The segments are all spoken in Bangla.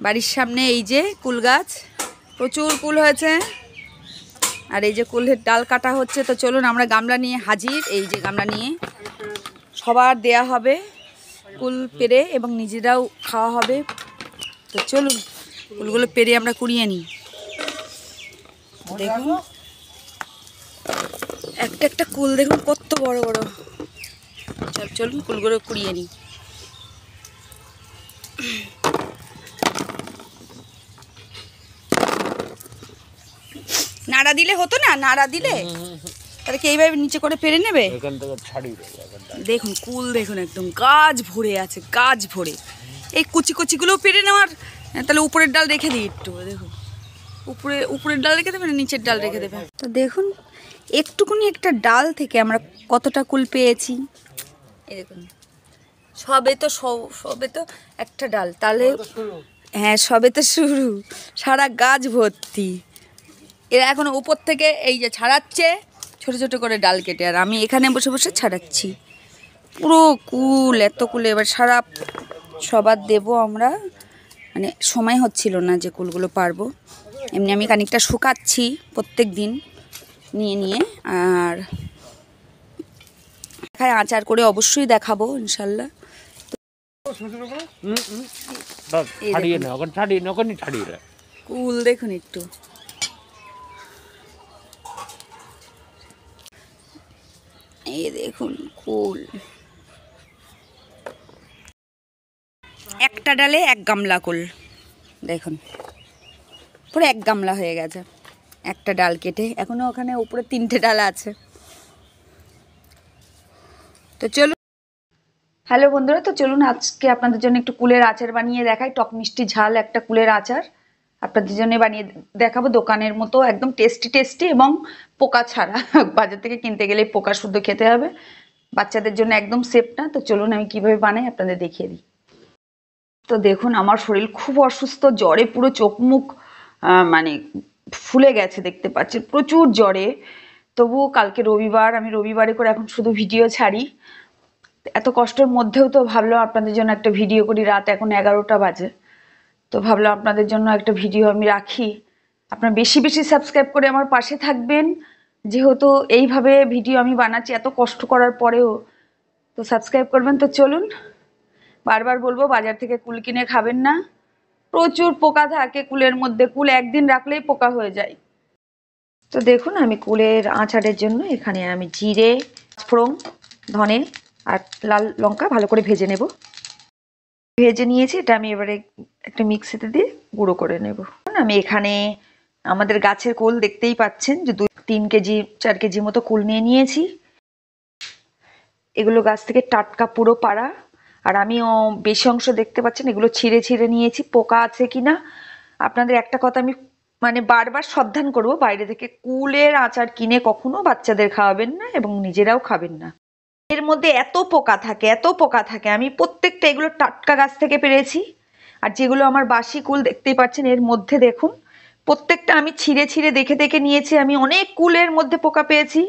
বাড়ির সামনে এই যে কুল গাছ, প্রচুর কুল হয়েছে। আর এই যে কুলের ডাল কাটা হচ্ছে। তো চলুন আমরা গামলা নিয়ে হাজির। এই যে গামলা নিয়ে সবার দেয়া হবে কুল পেড়ে এবং নিজেরাও খাওয়া হবে। তো চলুন কুলগুলো পেড়ে আমরা কুড়িয়ে নিই। দেখুন একটা একটা কুল দেখুন কত বড় বড়। চলুন কুলগুলো কুড়িয়ে নিই। নাড়া দিলে হতো না, নাড়া দিলে তাহলে কি এইভাবে নিচে করে পেরে নেবে। দেখুন কুল দেখুন একদম গাছ ভরে আছে, গাছ ভরে। এই কুচি কুচিগুলোও পেরে নেওয়ার, তাহলে উপরের ডাল রেখে দিই একটু। দেখুন উপরের ডাল রেখে দেবে না নিচের ডাল রেখে দেবে। তো দেখুন একটুকুনি একটা ডাল থেকে আমরা কতটা কুল পেয়েছি। এই দেখুন সবে তো একটা ডাল, তাহলে হ্যাঁ সবে তো শুরু, সারা গাছ ভর্তি। এরা এখন উপর থেকে এই যে ছাড়াচ্ছে ছোট ছোট করে ডাল কেটে, আর আমি এখানে বসে বসে ছাড়াচ্ছি পুরো কুল। এত কুলে এবার সারা সবার দেবো আমরা, মানে সময় হচ্ছিল না যে কুলগুলো পারবো। এমনি আমি খানিকটা শুকাচ্ছি প্রত্যেক দিন নিয়ে নিয়ে। আর আচার করে অবশ্যই দেখাবো ইনশাল্লাহ। কুল দেখুন একটু, এই দেখুন কুল একটা ডালে এক গামলা কুল। দেখুন পুরো এক গামলা হয়ে গেছে একটা ডাল কেটে। এখনো ওখানে উপরে 3টে ডাল আছে। তো চলুন, হ্যালো বন্ধুরা, তো চলুন আজকে আপনাদের জন্য একটু কুলের আচার বানিয়ে দেখাই। টক মিষ্টি ঝাল একটা কুলের আচার আপনাদের জন্য বানিয়ে দেখাবো, দোকানের মতো একদম টেস্টি টেস্টি এবং পোকা ছাড়া। বাজার থেকে কিনতে গেলে পোকা শুদ্ধ খেতে হবে, বাচ্চাদের জন্য একদম সেফ না। তো চলুন আমি কিভাবে বানাই আপনাদের দেখিয়ে দিই। তো দেখুন আমার শরীর খুব অসুস্থ, জ্বরে পুরো চোখ মুখ মানে ফুলে গেছে, দেখতে পাচ্ছেন প্রচুর জ্বরে। তবুও কালকে রবিবার, আমি রবিবারে করে এখন শুধু ভিডিও ছাড়ি। এত কষ্টের মধ্যেও তো ভাবলাম আপনাদের জন্য একটা ভিডিও করি। রাত এখন 11টা বাজে, তো ভাবলাম আপনাদের জন্য একটা ভিডিও আমি রাখি। আপনারা বেশি বেশি সাবস্ক্রাইব করে আমার পাশে থাকবেন, যেহেতু এইভাবে ভিডিও আমি বানাচ্ছি এত কষ্ট করার পরেও, তো সাবস্ক্রাইব করবেন। তো চলুন, বারবার বলবো বাজার থেকে কুল কিনে খাবেন না, প্রচুর পোকা থাকে কুলের মধ্যে। কুল একদিন রাখলেই পোকা হয়ে যায়। তো দেখুন আমি কুলের আচারের জন্য এখানে আমি জিরে, ফোড়ন, ধনে আর লাল লঙ্কা ভালো করে ভেজে নেব। ভেজে নিয়েছি, এটা আমি এবারে একটা মিক্সিতে দিয়ে গুঁড়ো করে নেব। আমি এখানে আমাদের গাছের কুল দেখতেই পাচ্ছেন যে 3 কেজি 4 কেজি মতো কুল নিয়ে নিয়েছি। এগুলো গাছ থেকে টাটকা পুরো পাড়া। আর আমি বেশি অংশ দেখতে পাচ্ছেন এগুলো ছিঁড়ে ছিঁড়ে নিয়েছি। পোকা আছে কিনা আপনাদের একটা কথা আমি মানে বারবার সাবধান করব, বাইরে থেকে কুলের আচার কিনে কখনো বাচ্চাদের খাওয়াবেন না এবং নিজেরাও খাবেন না। এর মধ্যে এত পোকা থাকে, এত পোকা থাকে। আমি প্রত্যেকটা এগুলো টাটকা গাছ থেকে পেরেছি। আর যেগুলো আমার বাসি কুল দেখতেই পাচ্ছেন এর মধ্যে দেখুন প্রত্যেকটা আমি ছিঁড়ে ছিঁড়ে দেখে দেখে নিয়েছি। আমি অনেক কুলের মধ্যে পোকা পেয়েছি।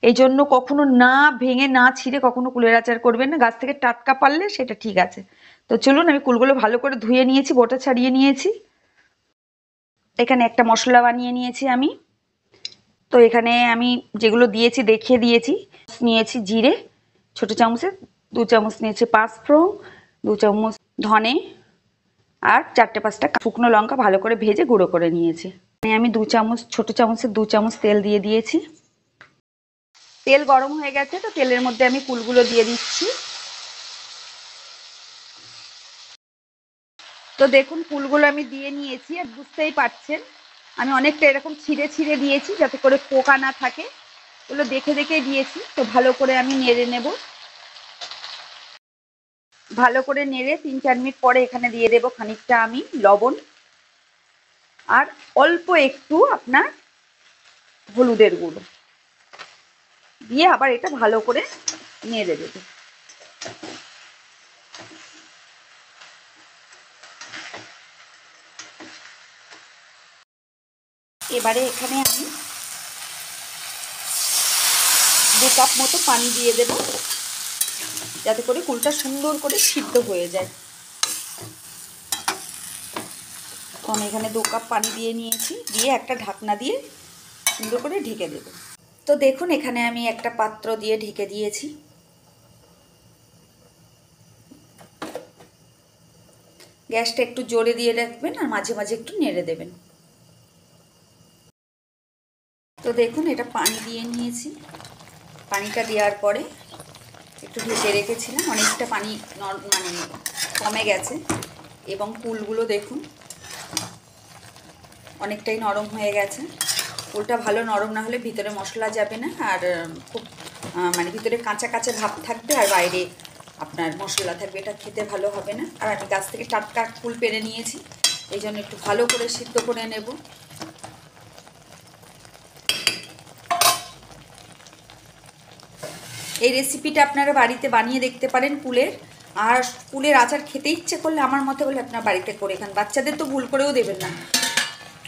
এই জন্য কখনো না ভেঙে না ছিঁড়ে কখনো কুলের আচার করবেন না। গাছ থেকে টাটকা পারলে সেটা ঠিক আছে। তো চলুন আমি কুলগুলো ভালো করে ধুয়ে নিয়েছি, বোটা ছাড়িয়ে নিয়েছি। এখানে একটা মশলা বানিয়ে নিয়েছি আমি। তো এখানে আমি যেগুলো দিয়েছি দেখিয়ে দিয়েছি। নিয়েছি জিরে ছোট চামচে, 2 চামচ নিয়েছি পাঁচফোড়ন, 2 চামচ ধনে আর 4-5টা শুকনো লঙ্কা ভালো করে ভেজে গুঁড়ো করে নিয়েছি। আমি 2 চামচ ছোট চামচে 2 চামচ তেল দিয়ে দিয়েছি। তেল গরম হয়ে গেছে, তো তেলের মধ্যে আমি কুলগুলো দিয়ে দিচ্ছি। তো দেখুন কুলগুলো আমি দিয়ে নিয়েছি, আর বুঝতেই পারছেন আমি অনেকটা এরকম ছিঁড়ে ছিঁড়ে দিয়েছি যাতে করে পোকা না থাকে। এগুলো দেখে দেখে দিয়েছি। তো ভালো করে আমি নেড়ে নেব। ভালো করে নেড়ে 3-4 মিনিট পরে এখানে দিয়ে দেব খানিকটা আমি লবণ আর অল্প একটু আপনার হলুদের গুঁড়ো দিয়ে আবার এটা ভালো করে নেড়ে দেব। এবারে এখানে আমি 2 কাপ মতো পানি দিয়ে দেব যাতে করে কুলটা সুন্দর করে সিদ্ধ হয়ে যায়। আমি এখানে 2 কাপ পানি দিয়ে নিয়েছি, দিয়ে একটা ঢাকনা দিয়ে সুন্দর করে ঢেকে দেব। তো দেখুন এখানে আমি একটা পাত্র দিয়ে ঢেকে দিয়েছি। গ্যাসটা একটু জোরে দিয়ে রাখবেন আর মাঝে মাঝে একটু নেড়ে দেবেন। তো দেখুন এটা পানি দিয়ে নিয়েছি। পানিটা দেওয়ার পরে একটু ঢেকে রেখেছিলাম, অনেকটা পানি মানে কমে গেছে এবং কুলগুলো দেখুন অনেকটাই নরম হয়ে গেছে। কুলটা ভালো নরম না হলে ভিতরে মশলা যাবে না, আর খুব মানে ভিতরে কাঁচা কাঁচা ভাব থাকবে আর বাইরে আপনার মশলা থাকবে, এটা খেতে ভালো হবে না। আর আমি গাছ থেকে টাটকা কুল পেরে নিয়েছি, এই জন্য একটু ভালো করে সিদ্ধ করে নেব। এই রেসিপিটা আপনারা বাড়িতে বানিয়ে দেখতে পারেন কুলের। আর কুলের আচার খেতে ইচ্ছে করলে আমার মতে বলে আপনার বাড়িতে করে খান। বাচ্চাদের তো ভুল করেও দেবেন না,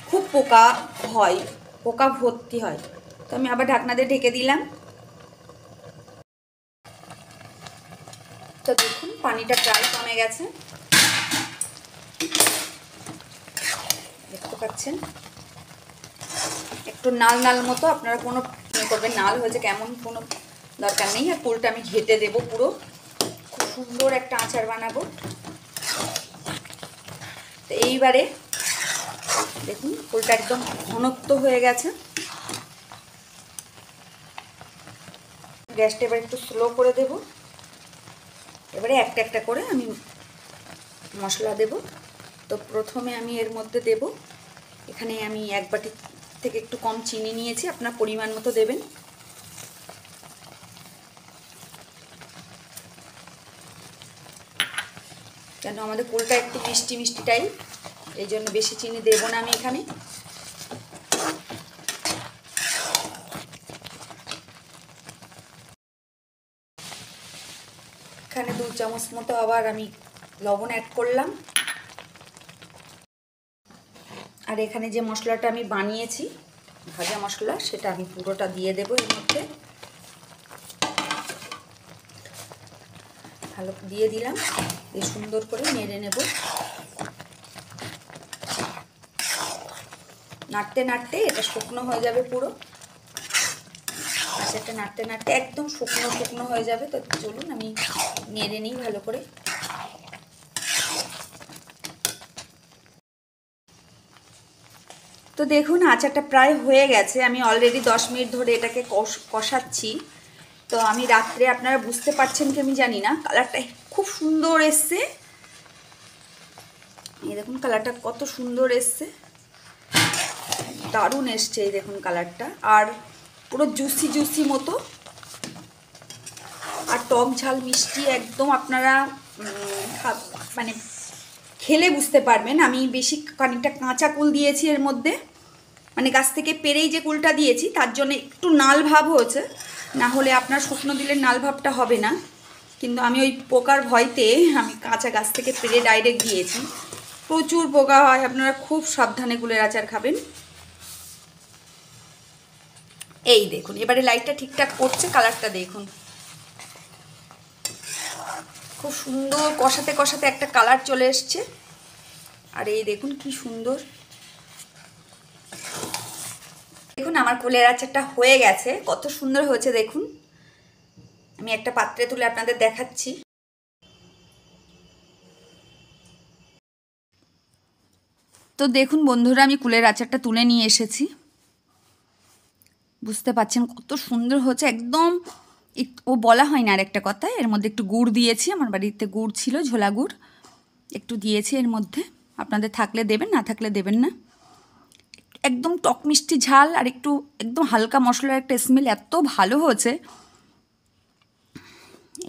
খুব পোকা হয়, পোকা ভর্তি হয়। তো আমি আবার ঢাকনা দিয়ে ঢেকে দিলাম। তো দেখুন পানিটা প্রায় কমে গেছে, দেখতে পাচ্ছেন একটু নাল নাল মতো। আপনারা কোনো করবেন নাল হয়েছে কেমন কোনো দরকার নেই। আর কুলটা আমি ঘেটে দেবো, পুরো খুব সুন্দর একটা আচার বানাবো। তো এইবারে দেখুন কুলটা একদম ঘনত্ব হয়ে গেছে। গ্যাসটা এবার একটু স্লো করে দেব। এবারে একটা একটা করে আমি মশলা দেব। তো প্রথমে আমি এর মধ্যে দেব, এখানে আমি 1 বাটি থেকে একটু কম চিনি নিয়েছি, আপনার পরিমাণ মতো দেবেন। কেন আমাদের কুলটা একটু মিষ্টি মিষ্টি টাইপ, এই জন্য বেশি চিনি দেব না আমি এখানে। এখানে 2 চামচ মতো আবার আমি লবণ অ্যাড করলাম। আর এখানে যে মশলাটা আমি বানিয়েছি ভাজা মশলা, সেটা আমি পুরোটা দিয়ে দেব এর মধ্যে। ভালো দিয়ে দিলাম, এই সুন্দর করে নেড়ে নেব। নাড়তে নাড়তে এটা শুকনো হয়ে যাবে পুরো, সেটা নাড়তে নাড়তে একদম শুকনো শুকনো হয়ে যাবে। তো চলুন আমি নেড়ে নিই ভালো করে। তো দেখুন আচারটা প্রায় হয়ে গেছে, আমি অলরেডি 10 মিনিট ধরে এটাকে কষাচ্ছি। তো আমি রাত্রে, আপনারা বুঝতে পারছেন কি আমি জানি না, কালারটা খুব সুন্দর এসছে। এই দেখুন কালারটা কত সুন্দর এসছে, দারুণ এসছে এই দেখুন কালারটা। আর পুরো জুসি জুসি মতো, আর টক ঝাল মিষ্টি একদম। আপনারা মানে খেলে বুঝতে পারবেন। আমি বেশি খানিকটা কাঁচা কুল দিয়েছি এর মধ্যে, মানে গাছ থেকে পেরেই যে কুলটা দিয়েছি তার জন্য একটু নাল ভাব হয়েছে, না হলে আপনার শুকনো দিলে নাল ভাবটা হবে না। কিন্তু আমি ওই পোকার ভয়তে আমি কাঁচা গাছ থেকে পেরে ডাইরেক্ট দিয়েছি। প্রচুর পোকা হয়, আপনারা খুব সাবধানে কুলের আচার খাবেন। এই দেখুন এবারে লাইটটা ঠিকঠাক করছে, কালারটা দেখুন খুব সুন্দর, কষাতে কষাতে একটা কালার চলে এসছে। আর এই দেখুন কি সুন্দর, দেখুন আমার কুলের আচারটা হয়ে গেছে, কত সুন্দর হয়েছে দেখুন। আমি একটা পাত্রে তুলে আপনাদের দেখাচ্ছি। তো দেখুন বন্ধুরা, আমি কুলের আচারটা তুলে নিয়ে এসেছি। বুঝতে পাচ্ছেন কত সুন্দর হয়েছে একদম। ও বলা হয় না আর একটা কথা, এর মধ্যে একটু গুড় দিয়েছি, আমার বাড়িতে গুড় ছিল, ঝোলা গুড় একটু দিয়েছি এর মধ্যে। আপনাদের থাকলে দেবেন, না থাকলে দেবেন না। একদম টক মিষ্টি ঝাল আর একটু একদম হালকা মশলার একটা স্মেল, এত ভালো হয়েছে।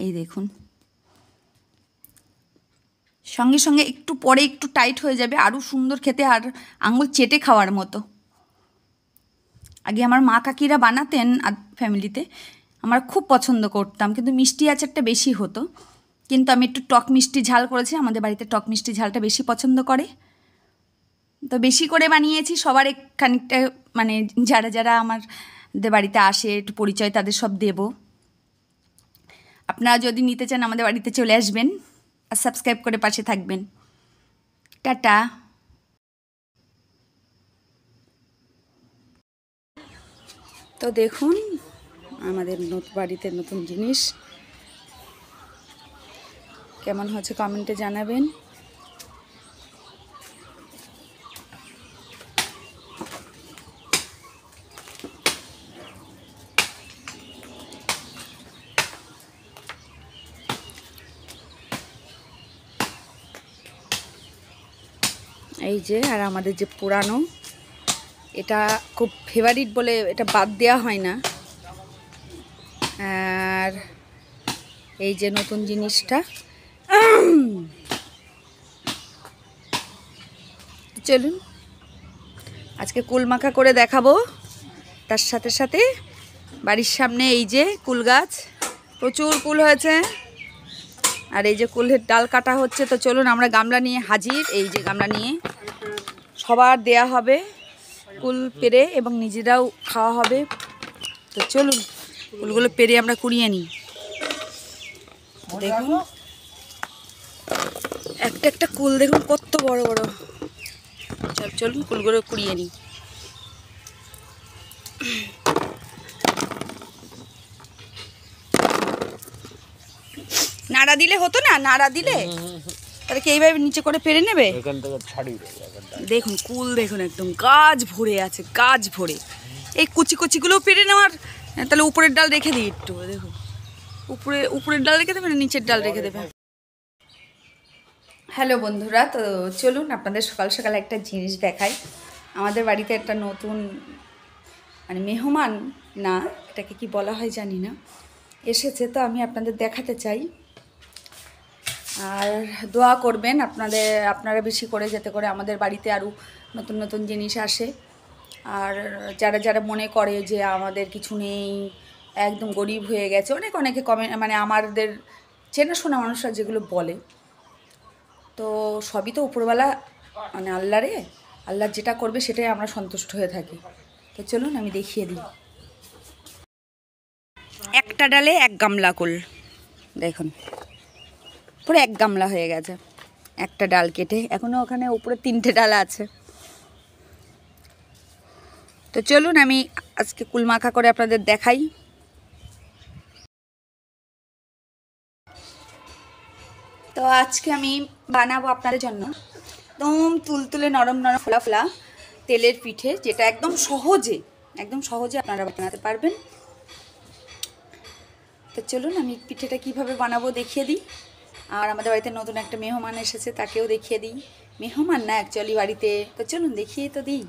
এই দেখুন সঙ্গে সঙ্গে একটু পরে একটু টাইট হয়ে যাবে, আরও সুন্দর খেতে, আর আঙুল চেটে খাওয়ার মতো। আগে আমার মা কাকিরা বানাতেন ফ্যামিলিতে, আমরা খুব পছন্দ করতাম, কিন্তু মিষ্টি আচারটা বেশি হতো। কিন্তু আমি একটু টক মিষ্টি ঝাল করেছি, আমাদের বাড়িতে টক মিষ্টি ঝালটা বেশি পছন্দ করে, তো বেশি করে বানিয়েছি। সবার খানিকটা মানে যারা যারা আমাদের বাড়িতে আসে একটু পরিচয় তাদের সব দেব। আপনারা যদি নিতে চান আমাদের বাড়িতে চলে আসবেন, আর সাবস্ক্রাইব করে পাশে থাকবেন। টাটা। তো দেখুন আমাদের বাড়িতে নতুন জিনিস কেমন হচ্ছে কমেন্টে জানাবেন। এই যে আর আমাদের যে পুরানো, এটা খুব ফেভারিট বলে এটা বাদ দেওয়া হয় না। আর এই যে নতুন জিনিসটা, চলুন আজকে কুল মাখা করে দেখাবো। তার সাথে সাথে বাড়ির সামনে এই যে কুল গাছ, প্রচুর কুল হয়েছে। আর এই যে কুলের ডাল কাটা হচ্ছে। তো চলুন আমরা গামলা নিয়ে হাজির। এই যে গামলা নিয়ে সবার দেয়া হবে কুল পেড়ে এবং নিজেরাও খাওয়া হবে। তো চলুন কুলগুলো পেড়ে আমরা কুড়িয়ে নিই। দেখুন একটা একটা কুল দেখুন কত বড় বড়। চলুন কুলগুলো কুড়িয়ে নিই। নাড়া দিলে হতো না, নাড়া দিলে তাহলে কি এইভাবে নিচে করে পেরে নেবে। দেখুন কুল দেখুন একদম গাছ ভরে আছে, গাছ ভরে। এই কুচি কুচিগুলো পেরে নেওয়ার, তাহলে উপরের ডাল রেখে দিই একটু। দেখুন উপরের ডাল রেখে দেবে না নিচের ডাল রেখে দেবে। হ্যালো বন্ধুরা, তো চলুন আপনাদের সকাল সকাল একটা জিনিস দেখাই। আমাদের বাড়িতে একটা নতুন মানে মেহমান, না এটাকে কি বলা হয় জানি না, এসেছে। তো আমি আপনাদের দেখাতে চাই। আর দোয়া করবেন আপনারা বেশি করে, যাতে করে আমাদের বাড়িতে আরও নতুন নতুন জিনিস আসে। আর যারা যারা মনে করে যে আমাদের কিছু নেই, একদম গরিব হয়ে গেছে, অনেকে কমেন্ট মানে আমাদের চেনাশোনা মানুষরা যেগুলো বলে, তো সবই তো উপরওয়ালা মানে আল্লাহ যেটা করবে সেটাই আমরা সন্তুষ্ট হয়ে থাকি। তো চলুন আমি দেখিয়ে দিই। একটা ডালে এক গামলা কুল, দেখুন পুরো এক গামলা হয়ে গেছে একটা ডাল কেটে। এখনও ওখানে উপরে 3টে ডাল আছে। তো চলুন আমি আজকে কুল মাখা করে আপনাদের দেখাই। তো আজকে আমি বানাবো আপনাদের জন্য একদম তুলতুলে নরম নরম ফোলা ফোলা তেলের পিঠে, যেটা একদম সহজে আপনারা বানাতে পারবেন। তো চলুন আমি পিঠেটা কিভাবে বানাবো দেখিয়ে দিই। আর আমাদের বাড়িতে নতুন একটা মেহমান এসেছে, তাকেও দেখিয়ে দিই। মেহমান না অ্যাকচুয়ালি বাড়িতে। তো চলুন দেখিয়ে তো দিই।